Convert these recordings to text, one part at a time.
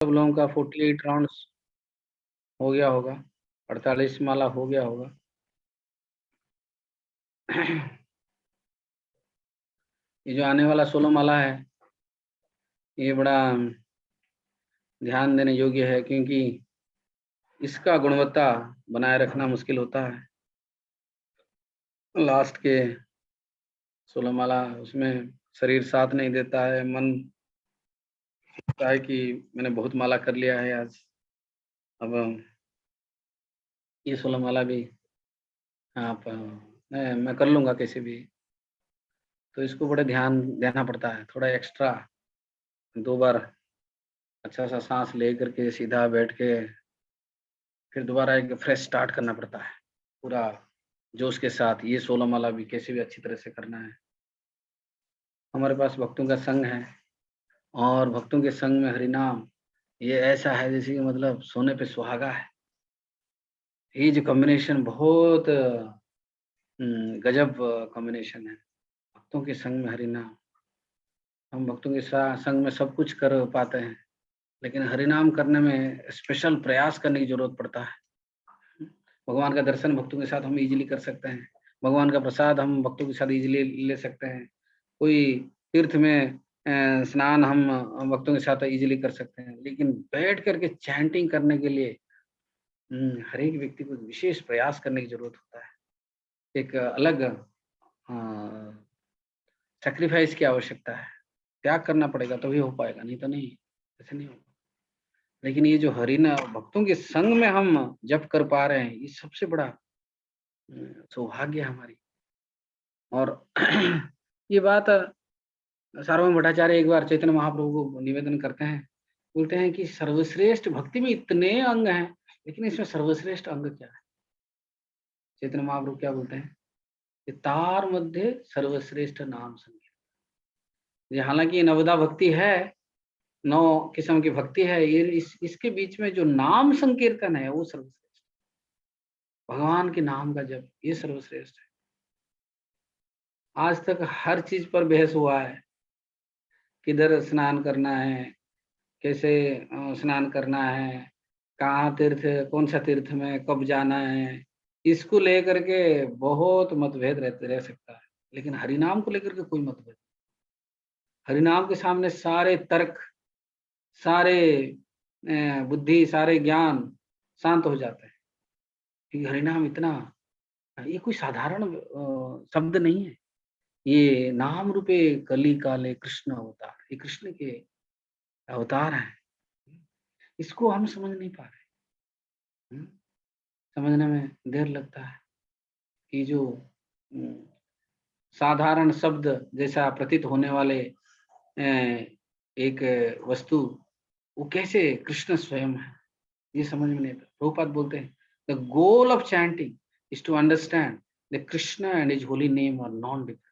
सब लोगों का 48 राउंड्स हो गया होगा, 48 माला हो गया होगा। ये जो आने वाला 16 माला है, ये बड़ा ध्यान देने योग्य है, क्योंकि इसका गुणवत्ता बनाए रखना मुश्किल होता है। लास्ट के 16 माला, उसमें शरीर साथ नहीं देता है, मन लगता है कि मैंने बहुत माला कर लिया है आज, अब ये 16 माला भी आप मैं कर लूँगा कैसे भी। तो इसको बड़े ध्यान देना पड़ता है, थोड़ा एक्स्ट्रा 2 बार अच्छा-सा साँस ले करके सीधा बैठ के फिर दोबारा एक फ्रेश स्टार्ट करना पड़ता है, पूरा जोश के साथ। ये 16 माला भी कैसे भी अच्छी तरह से करना है। हमारे पास भक्तों का संघ है और भक्तों के संग में हरिनाम, ये ऐसा है जैसे कि मतलब सोने पे सुहागा है। ये जो कॉम्बिनेशन बहुत गजब कॉम्बिनेशन है। भक्तों के संग में हरिनाम, हम भक्तों के संग में सब कुछ कर पाते हैं, लेकिन हरिनाम करने में स्पेशल प्रयास करने की ज़रूरत पड़ता है। भगवान का दर्शन भक्तों के साथ हम ईज़िली कर सकते हैं। भगवान का प्रसाद हम भक्तों के साथ ईज़िली ले सकते हैं। कोई तीर्थ में स्नान हम भक्तों के साथ ईज़िली कर सकते हैं। लेकिन बैठ कर के चैंटिंग करने के लिए हर एक व्यक्ति को विशेष प्रयास करने की ज़रूरत होता है। एक अलग सैक्रिफाइस की आवश्यकता है। त्याग करना पड़ेगा तभी हो पाएगा, नहीं तो नहीं, ऐसे नहीं होगा। लेकिन ये जो भक्तों के संग में हम जप कर पा रहे हैं, ये सबसे बड़ा सौभाग्य है हमारी। और ये बात सार्वभौम भट्टाचार्य एक बार चैतन्य महाप्रभु को निवेदन करते हैं। बोलते हैं कि सर्वश्रेष्ठ भक्ति में इतने अंग हैं, लेकिन इसमें सर्वश्रेष्ठ अंग क्या है? चैतन्य महाप्रभु क्या बोलते हैं? कि तार मध्य सर्वश्रेष्ठ नाम संकीर्तन। ये हालाँकि नवदा भक्ति है, 9 किस्म की भक्ति है, ये इसके बीच में जो नाम संकीर्तन है वो सर्वश्रेष्ठ। भगवान के नाम का जप, ये सर्वश्रेष्ठ है। आज तक हर चीज़ पर बहस हुआ है, किधर स्नान करना है, कैसे स्नान करना है, कहाँ तीर्थ, कौन-सा तीर्थ में कब जाना है, इसको लेकर के बहुत मतभेद रह सकता है। लेकिन हरिनाम को लेकर के कोई मतभेद, हरिनाम के सामने सारे तर्क, सारे बुद्धि, सारे ज्ञान शांत हो जाते हैं। क्योंकि हरिनाम इतना, ये कोई साधारण शब्द नहीं है। ये नाम रूपे कली काले कृष्ण अवतार, ये कृष्ण के अवतार हैं। इसको हम समझ नहीं पा रहे। हुँ, समझने में देर लगता है कि जो उम, साधारण शब्द जैसा प्रतीत होने वाले एक वस्तु, वो कैसे कृष्ण स्वयं है, ये समझ में नहीं आता। प्रभुपाद बोलते हैं, the goal of chanting is to understand the Krishna and his holy name are non different.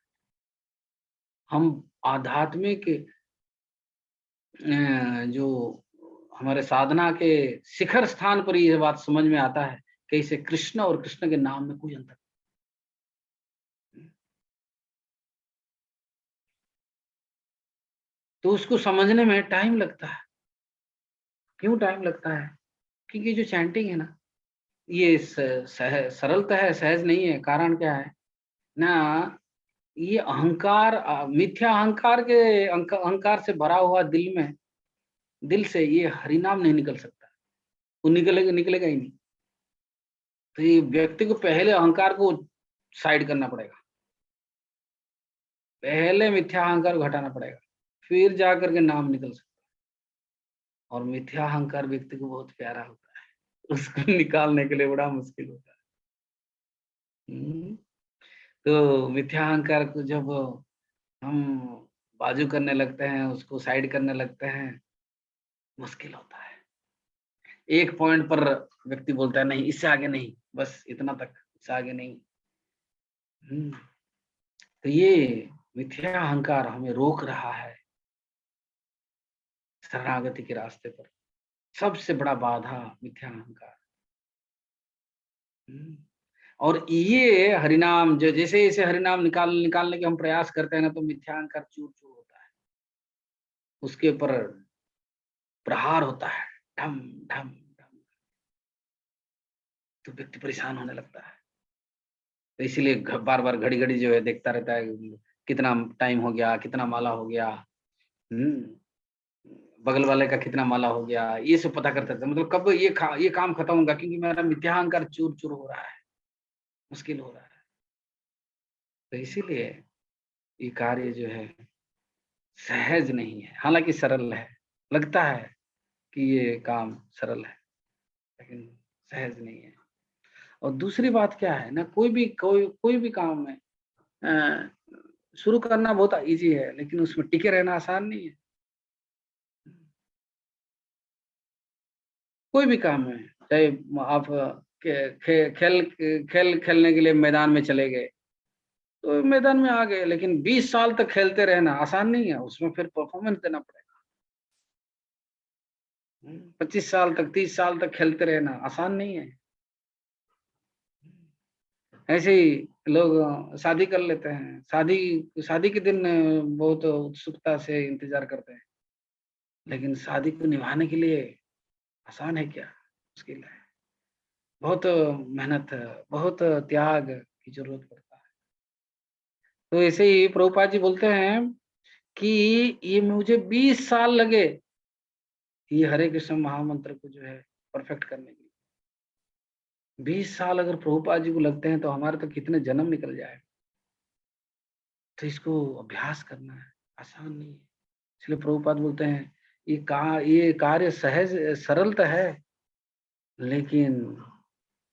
हम आध्यात्मिक जो हमारे साधना के शिखर स्थान पर ये बात समझ में आता है कि इसे कृष्ण और कृष्ण के नाम में कोई अंतर नहीं। तो उसको समझने में टाइम लगता है। क्यों टाइम लगता है? क्योंकि जो चैंटिंग है ना, ये सरलता है, सहज नहीं है। कारण क्या है ना, ये अहंकार, मिथ्या अहंकार के अहंकार से भरा हुआ दिल से ये हरिनाम नहीं निकल सकता। वो निकलेगा निकलेगा ही नहीं। तो ये व्यक्ति को पहले अहंकार को साइड करना पड़ेगा। पहले मिथ्या अहंकार को हटाना पड़ेगा, फिर जा कर के नाम निकल सकता है। और मिथ्या अहंकार व्यक्ति को बहुत प्यारा होता है, उसको निकालने के लिए बड़ा मुश्किल होता है। हुँ, तो मिथ्या अहंकार को जब हम बाजू करने लगते हैं, उसको साइड करने लगते हैं, मुश्किल होता है। एक पॉइंट पर व्यक्ति बोलता है नहीं, इससे आगे नहीं, बस इतना तक, इससे आगे नहीं। हुँ, तो ये मिथ्या अहंकार हमें रोक रहा है शरणागति के रास्ते पर। सबसे बड़ा बाधा मिथ्या अहंकार। हुँ, और ये हरिनाम जैसे-जैसे हरिनाम निकालने के हम प्रयास करते हैं ना, तो मिथ्या अहंकार चूर-चूर होता है। उसके ऊपर प्रहार होता है, ढम ढम ढम, तो व्यक्ति परेशान होने लगता है। तो इसीलिए बार बार घड़ी घड़ी जो है देखता रहता है, कितना टाइम हो गया, कितना माला हो गया, बगल वाले का कितना माला हो गया, ये सब पता करता था, मतलब कब ये काम खत्म होगा, क्योंकि मेरा मिथ्या अहंकार चूर चूर हो रहा है, मुश्किल हो रहा है। तो इसीलिए ये कार्य जो है सहज नहीं है, हालांकि सरल है, लगता है कि ये काम सरल है, लेकिन सहज नहीं है। और दूसरी बात क्या है ना, कोई भी काम है, अ, शुरू करना बहुत इजी है, लेकिन उसमें टिके रहना आसान नहीं है। कोई भी काम है, चाहे आप खेल खेलने के लिए मैदान में चले गए, तो मैदान में आ गए, लेकिन 20 साल तक खेलते रहना आसान नहीं है, उसमें फिर परफॉर्मेंस देना पड़ेगा। 25 साल तक, 30 साल तक खेलते रहना आसान नहीं है। ऐसे ही लोग शादी कर लेते हैं, शादी शादी के दिन बहुत उत्सुकता से इंतजार करते हैं, लेकिन शादी को निभाने के लिए आसान है क्या? मुश्किल है। बहुत मेहनत है, बहुत त्याग की जरूरत पड़ता है। तो ऐसे ही प्रभुपाद जी बोलते हैं कि ये मुझे 20 साल लगे, ये हरे कृष्ण महामंत्र को जो है परफेक्ट करने के लिए। 20 साल अगर प्रभुपाद जी को लगते हैं, तो हमारे तो कितने जन्म निकल जाए। तो इसको अभ्यास करना है, आसान नहीं है। इसलिए प्रभुपाद बोलते हैं ये कार्य सहज सरल तो है, लेकिन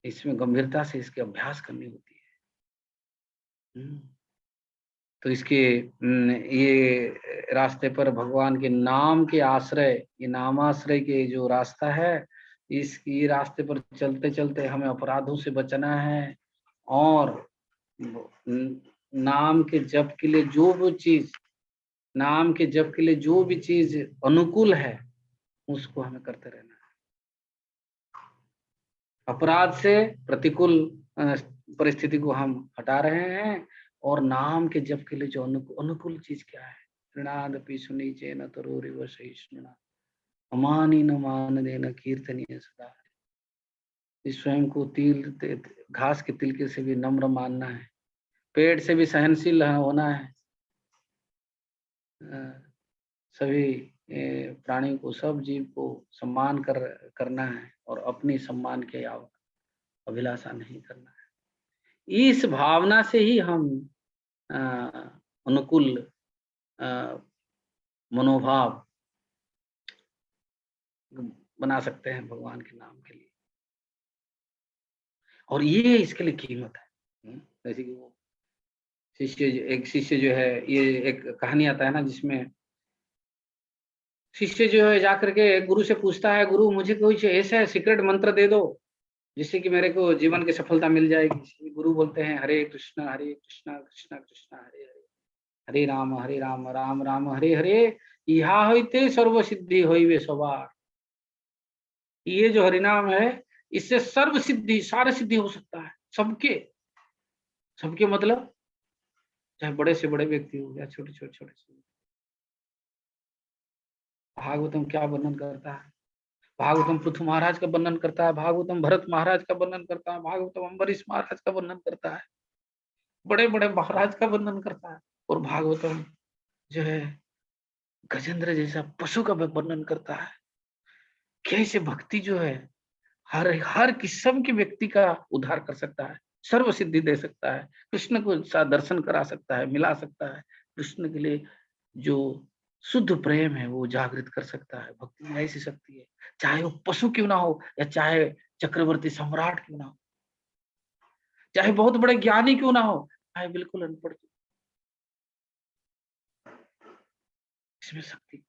इसमें गंभीरता से इसके अभ्यास करनी होती है। हम्म। तो इसके ये रास्ते पर भगवान के नाम के आश्रय, ये नामाश्रय के जो रास्ता है, इसकी रास्ते पर चलते चलते हमें अपराधों से बचना है, और नाम के जप के लिए जो वो चीज, नाम के जप के लिए जो भी चीज अनुकूल है, उसको हमें करते रहना है। अपराध से प्रतिकूल परिस्थिति को हम हटा रहे हैं, और नाम के जप के लिए जो अनुकूल चीज क्या है, ऋणादपि सुनीचे न तरोरिव सहिष्णुना अमानी न मान देना कीर्तनीय सदा। इस स्वयं को घास के तिलके से भी नम्र मानना है, पेड़ से भी सहनशील होना है, सभी प्राणी को, सब जीव को सम्मान करना है, और अपनी सम्मान के अभिलाषा नहीं करना है। इस भावना से ही हम अ, अनुकूल अ, मनोभाव बना सकते हैं भगवान के नाम के लिए, और ये इसके लिए कीमत है। जैसे कि वो एक शिष्य जो है, ये एक कहानी आता है ना, जिसमें शिष्य जो है जाकर के गुरु से पूछता है, गुरु मुझे कोई ऐसा सीक्रेट मंत्र दे दो जिससे कि मेरे को जीवन की सफलता मिल जाएगी। गुरु बोलते हैं, हरे कृष्णा कृष्णा कृष्णा हरे हरे, हरे राम राम राम हरे हरे, यहाँ होते सर्व सिद्धि होइवे सवार। ये जो हरिनाम है, इससे सर्व सिद्धि, सारे सिद्धि हो सकता है, सबके सबके मतलब चाहे बड़े से बड़े व्यक्ति हो या छोटे से। भागवतम क्या वर्णन करता है? भागवतम पृथु महाराज का वर्णन करता है, भागवतम भरत महाराज का वर्णन करता है, भागवतम अम्बरीश महाराज का वर्णन करता है, बड़े बड़े महाराज का वर्णन करता है। और भागवतम जो है गजेंद्र जैसा पशु का वर्णन करता है। कैसे भक्ति जो है हर हर किस्म के व्यक्ति का उद्धार कर सकता है, सर्व सिद्धि दे सकता है, कृष्ण को साथ दर्शन करा सकता है, मिला सकता है, कृष्ण के लिए जो शुद्ध प्रेम है वो जागृत कर सकता है। भक्ति में ऐसी शक्ति है, चाहे वो पशु क्यों ना हो, या चाहे चक्रवर्ती सम्राट क्यों ना हो, चाहे बहुत बड़े ज्ञानी क्यों ना हो, चाहे बिल्कुल अनपढ़, इसमें शक्ति।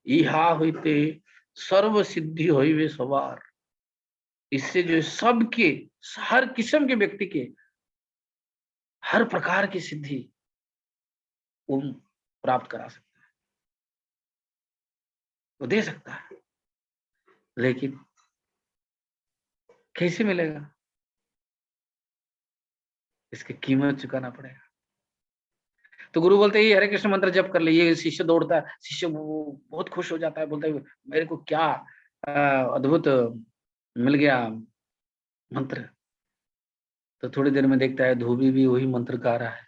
इहा होते सर्व सिद्धि होइवे सवार। इससे जो है सबके, हर किस्म के व्यक्ति के हर प्रकार की सिद्धि वो प्राप्त करा सकता है, वो दे सकता है, लेकिन कैसे मिलेगा? इसकी कीमत चुकाना पड़ेगा। तो गुरु बोलते हैं हरे कृष्ण मंत्र जप कर ले। ये शिष्य दौड़ता है, शिष्य बहुत खुश हो जाता है, बोलता है मेरे को क्या अद्भुत मिल गया मंत्र। तो थोड़ी देर में देखता है धोबी भी वही मंत्र गा रहा है।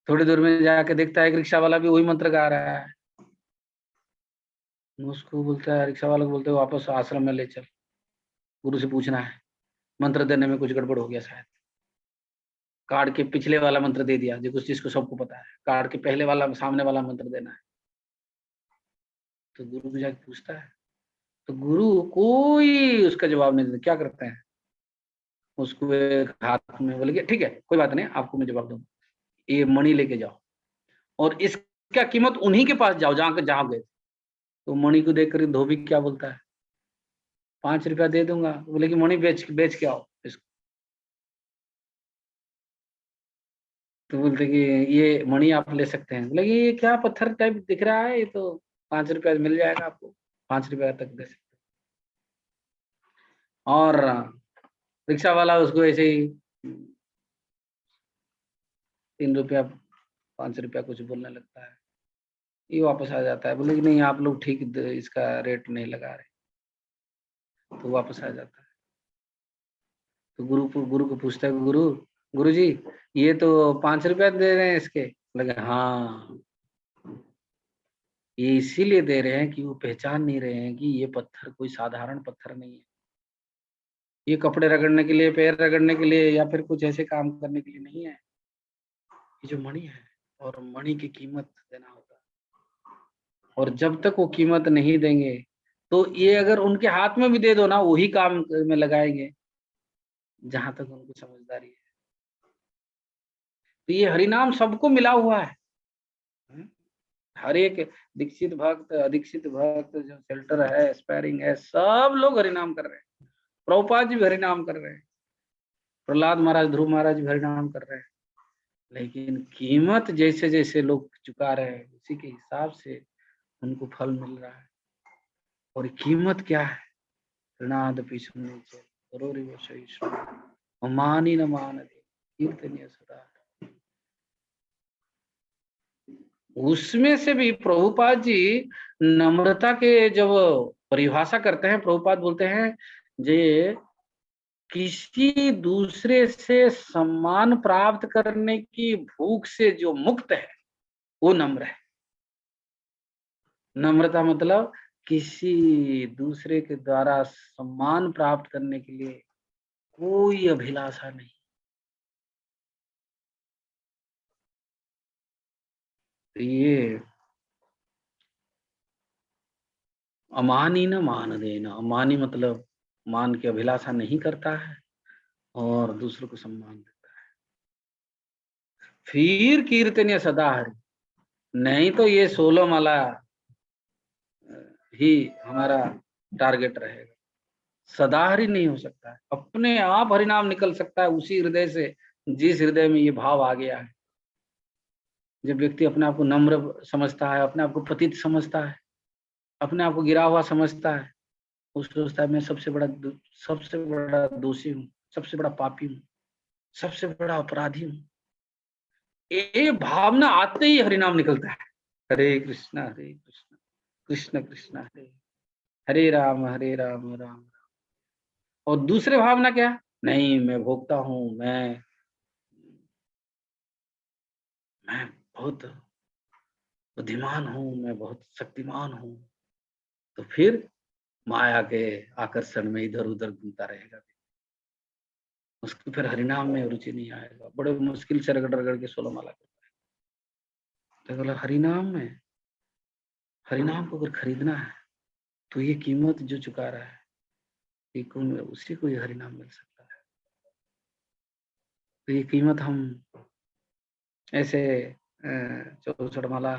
थोड़ी देर में जाके देखता है कि रिक्शा वाला भी वही मंत्र गा रहा है। उसको बोलता है, रिक्शा वाला को बोलते है वापस आश्रम में ले चल, गुरु से पूछना है, मंत्र देने में कुछ गड़बड़ हो गया शायद। कार्ड के पिछले वाला मंत्र दे दिया, जो कुछ चीज को सबको पता है, कार्ड के पहले वाला सामने वाला मंत्र देना है। तो गुरु को जाके पूछता है, तो गुरु कोई उसका जवाब नहीं देता। क्या करते हैं, उसको एक हाथ में बोले कि ठीक है कोई बात नहीं, आपको मैं जवाब दूंगा, ये मणि लेके जाओ और इसका कीमत उन्हीं के पास जाओ जहां जहां गए। तो मणि को देखकर धोबी क्या बोलता है, 5 रुपया दे दूंगा। बोले कि मणि बेच बेच के आओ इसको। तो बोलते कि ये मणि आप ले सकते हैं। बोले कि ये क्या पत्थर टाइप दिख रहा है, ये तो 5 रुपया मिल जाएगा आपको, 5 रुपया तक दे सकते। और रिक्शा वाला उसको ऐसे ही 3 रुपया 5 रुपया कुछ बोलने लगता है। ये वापस आ जाता है, बोले कि नहीं आप लोग ठीक इसका रेट नहीं लगा रहे। तो वापस आ जाता है। तो गुरु को पूछता है, गुरु जी ये तो 5 रुपया दे रहे हैं इसके। लगे हाँ, ये इसीलिए दे रहे हैं कि वो पहचान नहीं रहे हैं कि ये पत्थर कोई साधारण पत्थर नहीं है। ये कपड़े रगड़ने के लिए, पैर रगड़ने के लिए या फिर कुछ ऐसे काम करने के लिए नहीं है। ये जो मणि है, और मणि की कीमत देना होगा। और जब तक वो कीमत नहीं देंगे, तो ये अगर उनके हाथ में भी दे दो ना, वही काम में लगाएंगे जहां तक उनको समझदारी है। तो ये हरिनाम सबको मिला हुआ है। हर एक दीक्षित भक्त, अदीक्षित भक्त, जो शेल्टर है, स्पैरिंग है, सब लोग हरिनाम कर रहे हैं। प्रभुपाद जी भी हरिनाम कर रहे हैं, प्रहलाद महाराज, ध्रुव महाराज भी हरिनाम कर रहे हैं। लेकिन कीमत जैसे जैसे लोग चुका रहे हैं, उसी के हिसाब से उनको फल मिल रहा है। और कीमत क्या है, ऋणादपि सुन्नीचे करोरिव सहिष्णु मानी न मानते कीर्तनीय सदा। उसमें से भी प्रभुपाद जी नम्रता के जब परिभाषा करते हैं, प्रभुपाद बोलते हैं जे किसी दूसरे से सम्मान प्राप्त करने की भूख से जो मुक्त है वो नम्र है। नम्रता मतलब किसी दूसरे के द्वारा सम्मान प्राप्त करने के लिए कोई अभिलाषा नहीं। तो ये अमानी न मान देना, अमानी मतलब मान की अभिलाषा नहीं करता है और दूसरों को सम्मान देता है। फिर कीर्तनीय सदा हरि, नहीं तो ये 16 माला ही हमारा टारगेट रहेगा। सदा हरि नहीं हो सकता है, अपने आप हरिनाम निकल सकता है उसी हृदय से जिस हृदय में ये भाव आ गया है। जब व्यक्ति अपने आप को नम्र समझता है, अपने आप को पतित समझता है, अपने आप को गिरा हुआ समझता है, वो सोचता है मैं सबसे बड़ा दोषी हूँ, सबसे बड़ा पापी हूँ, सबसे बड़ा अपराधी हूँ। ये भावना आते ही हरिनाम निकलता है, हरे कृष्णा कृष्ण कृष्ण हरे हरे राम राम राम। और दूसरे भावना क्या, नहीं मैं भोगता हूँ, मैं बहुत बुद्धिमान हूँ, मैं बहुत शक्तिमान हूँ। तो फिर माया के आकर्षण में इधर उधर घूमता रहेगा, उसको फिर हरिनाम में रुचि नहीं आएगा। बड़े मुश्किल से रगड़ रगड़ के 16 माला करता है। तो बोला हरिनाम को अगर खरीदना है तो ये कीमत जो चुका रहा है, ये कौन, उसी को ये हरिनाम मिल सकता है। तो ये कीमत हम ऐसे 64 माला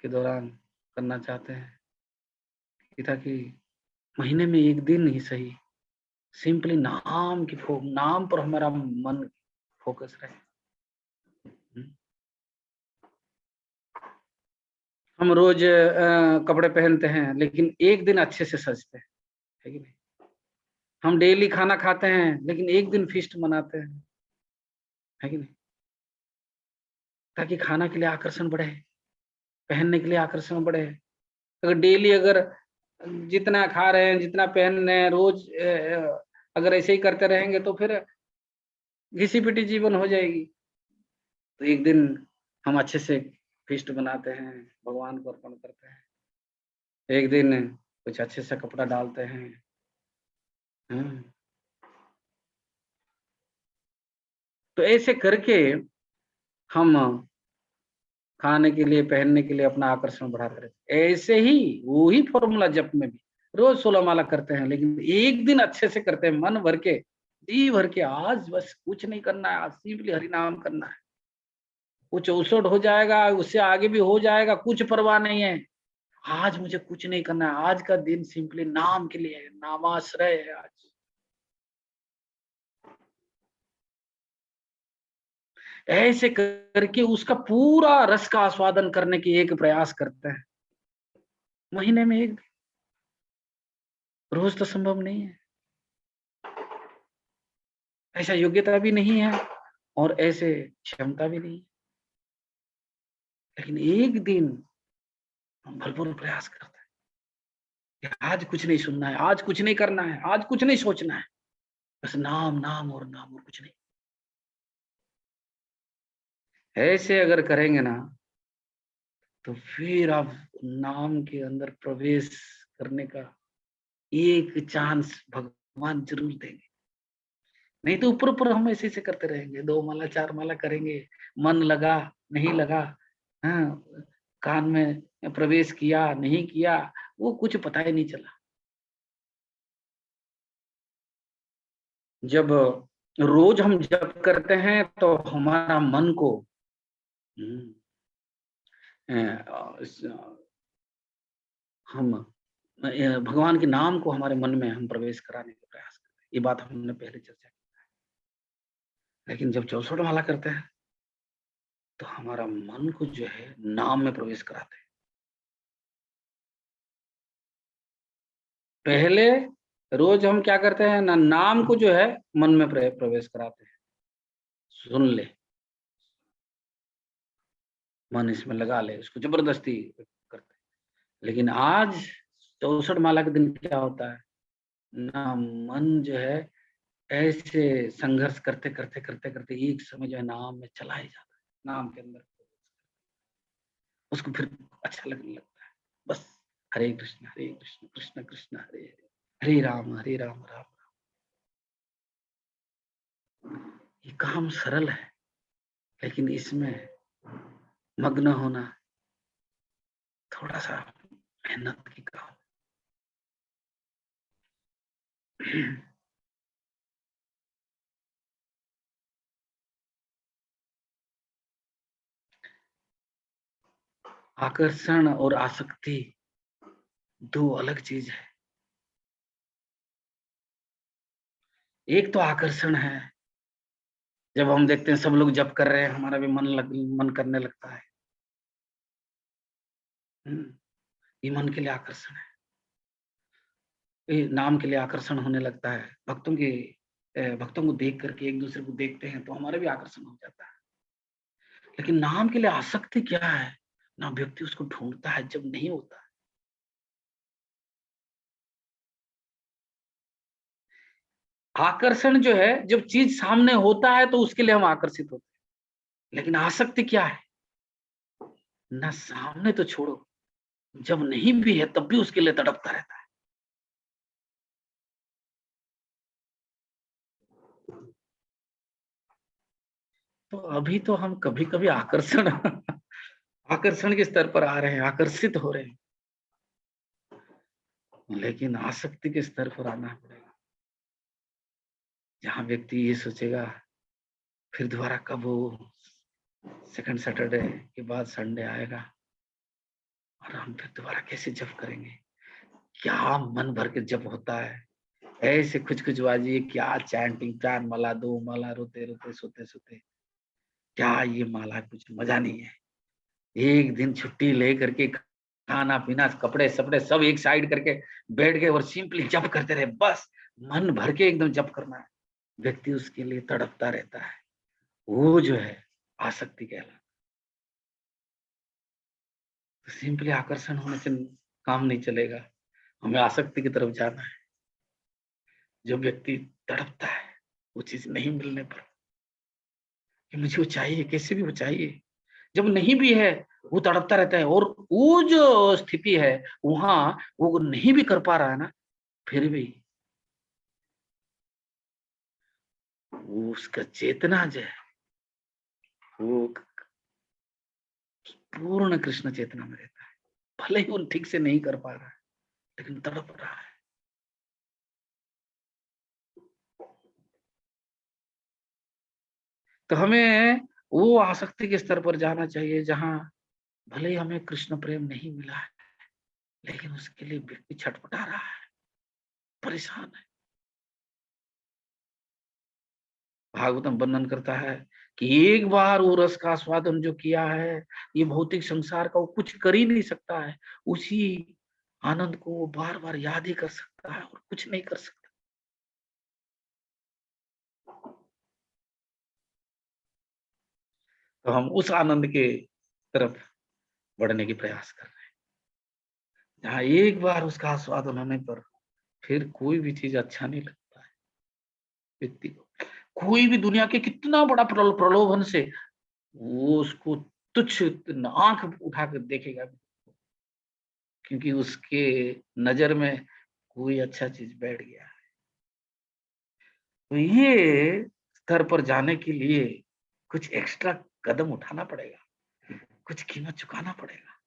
के दौरान करना चाहते हैं कि ताकि महीने में एक दिन ही सही सिंपली नाम पर हमारा मन फोकस रहे। हम रोज कपड़े पहनते हैं लेकिन एक दिन अच्छे से सजते हैं, है कि नहीं। हम डेली खाना खाते हैं लेकिन एक दिन फीस्ट मनाते हैं, है कि नहीं। ताकि खाना के लिए आकर्षण बढ़े, पहनने के लिए आकर्षण बढ़े। अगर डेली अगर जितना खा रहे हैं, जितना पहन रहे हैं, रोज अगर ऐसे ही करते रहेंगे तो फिर घिसी-पिटी जीवन हो जाएगी। तो एक दिन हम अच्छे से फीस्ट बनाते हैं, भगवान को अर्पण करते हैं। एक दिन कुछ अच्छे से कपड़ा डालते हैं। हुँ। तो ऐसे करके हम खाने के लिए, पहनने के लिए अपना आकर्षण बढ़ाते रहते हैं। ऐसे ही वो ही फ़ॉर्मूला जप में भी रोज़ 16 माला करते हैं, लेकिन एक दिन अच्छे से करते हैं, मन भर के, जी भर के, आज बस कुछ नहीं करना है, आज सिंपली हरि नाम करना है। कुछ 64 हो जाएगा, उससे आगे भी हो जाएगा, कुछ परवाह नहीं है। आज मुझे कुछ नहीं करना है, आज का दिन सिंपली नाम के लिए है, नामाश्रय है आज। ऐसे करके उसका पूरा रस का आस्वादन करने की एक प्रयास करते हैं। महीने में 1 रोज़ तो संभव नहीं है। ऐसा योग्यता भी नहीं है और ऐसे क्षमता भी नहीं है। लेकिन एक दिन हम भरपूर प्रयास करते हैं कि आज कुछ नहीं सुनना है, आज कुछ नहीं करना है, आज कुछ नहीं सोचना है। बस नाम, नाम और कुछ नहीं। ऐसे अगर करेंगे ना, तो फिर आप नाम के अंदर प्रवेश करने का एक चांस भगवान ज़रूर देंगे। नहीं तो ऊपर-ऊपर हम ऐसे-ऐसे करते रहेंगे, 2 माला, 4 माला करेंगे, मन लगा, नहीं लगा, हाँ, कान में प्रवेश किया, नहीं किया, वो कुछ पता ही नहीं चला। जब रोज हम जप करते हैं तो हमारा मन को हुँ, हम भगवान के नाम को हमारे मन में हम प्रवेश कराने का प्रयास करते हैं। ये बात हमने पहले चर्चा की। लेकिन जब 64 माला करते हैं, तो हमारा मन को जो है नाम में प्रवेश कराते हैं। पहले रोज हम क्या करते हैं ना, नाम को जो है मन में प्रवेश कराते हैं। सुन ले, मन इसमें लगा ले, उसको ज़बरदस्ती करते हैं। लेकिन आज 64 माला के दिन क्या होता है, ना मन जो है ऐसे संघर्ष करते एक समय जो है नाम में चला ही जाता है, नाम के अंदर। उसको फिर अच्छा लगने लगता है। बस हरे कृष्ण, कृष्ण कृष्ण हरे हरे, हरे राम, राम राम। ये काम सरल है, लेकिन इसमें मग्न होना थोड़ा-सा मेहनत की काम। आकर्षण और आसक्ति 2 अलग चीज़ है। एक तो आकर्षण है, जब हम देखते हैं सब लोग जप कर रहे हैं, हमारा भी मन करने लगता है। हुँ, ये मन के लिए आकर्षण है। ये नाम के लिए आकर्षण होने लगता है। भक्तों को देख करके एक-दूसरे को देखते हैं तो हमारा भी आकर्षण हो जाता है। लेकिन नाम के लिए आसक्ति क्या है? ना व्यक्ति उसको ढूँढता है जब नहीं होता है। आकर्षण जो है जब चीज़ सामने होता है तो उसके लिए हम आकर्षित होते हैं। लेकिन आसक्ति क्या है? ना सामने तो छोड़ो, जब नहीं भी है तब भी उसके लिए तड़पता रहता है। तो अभी तो हम कभी-कभी आकर्षण आकर्षण के स्तर पर आ रहे हैं, आकर्षित हो रहे हैं। लेकिन आसक्ति के स्तर पर आना पड़ेगा। जहाँ व्यक्ति ये सोचेगा फिर दोबारा कब वो सेकंड सैटरडे के बाद संडे आएगा और हम फिर दोबारा कैसे जप करेंगे? क्या मन भर के जप होता है। ऐसे खुच-खुचबाजी, क्या चैंटिंग, 4 माला, 2 माला, रोते-रोते, सोते-सोते, क्या ये माला कुछ मज़ा नहीं है। एक दिन छुट्टी लेकर के खाना-पीना, कपड़े-सपड़े सब एक साइड करके बैठ गए और सिंपली जप करते रहे, बस मन भर के एकदम जप करना है। व्यक्ति उसके लिए तड़पता रहता है। वो जो है आसक्ति कहलाता है। सिंपली आकर्षण होने से काम नहीं चलेगा, हमें आसक्ति की तरफ जाना है। जो व्यक्ति तड़पता है वो चीज नहीं मिलने पर कि मुझे वो चाहिए, कैसे भी वो चाहिए, जब नहीं भी है वो तड़पता रहता है, और वो जो स्थिति है वहां वो नहीं भी कर पा रहा है ना, फिर भी वो उसका चेतना जो है वो पूर्ण कृष्ण चेतना में रहता है। भले ही वो ठीक से नहीं कर पा रहा है लेकिन तड़प रहा है। तो हमें वो आसक्ति के स्तर पर जाना चाहिए जहां भले ही हमें कृष्ण प्रेम नहीं मिला है लेकिन उसके लिए व्यक्ति छटपटा रहा है, परेशान है। भागवतम वर्णन करता है कि एक बार वो रस का आस्वादन जो किया है, ये भौतिक संसार का वो कुछ कर ही नहीं सकता है, उसी आनंद को वो बार बार याद ही कर सकता है और कुछ नहीं कर सकता। तो हम उस आनंद के तरफ बढ़ने की प्रयास कर रहे हैं जहाँ एक बार उसका आस्वादन होने पर फिर कोई भी चीज अच्छा नहीं लगता है व्यक्ति को। कोई भी दुनिया के कितना बड़ा प्रलोभन से वो उसको तुच्छ आंख उठा कर देखेगा, क्योंकि उसके नजर में कोई अच्छा चीज बैठ गया है। तो ये स्तर पर जाने के लिए कुछ एक्स्ट्रा कदम उठाना पड़ेगा, कुछ कीमत चुकाना पड़ेगा,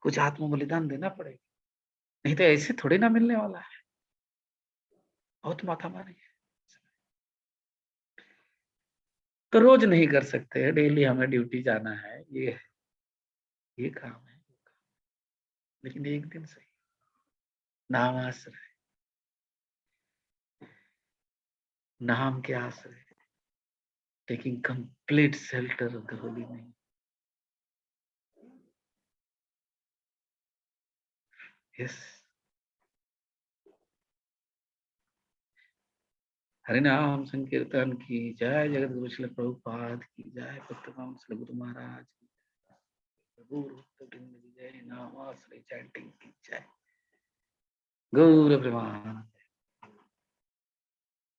कुछ आत्म बलिदान देना पड़ेगा, नहीं तो ऐसे थोड़ी ना मिलने वाला है। बहुत माथा मारी है। तो रोज नहीं कर सकते, डेली हमें ड्यूटी जाना है, ये काम है, लेकिन एक दिन सही नाम आश्रय, नाम के आश्रय, taking complete shelter of the holy name. Yes. हरिनाम संकीर्तन की जय, जगत गुरु श्रील प्रभुपाद की जय, पत्रकाम श्री गुरु महाराज की जय, प्रभु की जय, नाम आश्रय चैंटिंग की जय, गौर प्रेमानंद।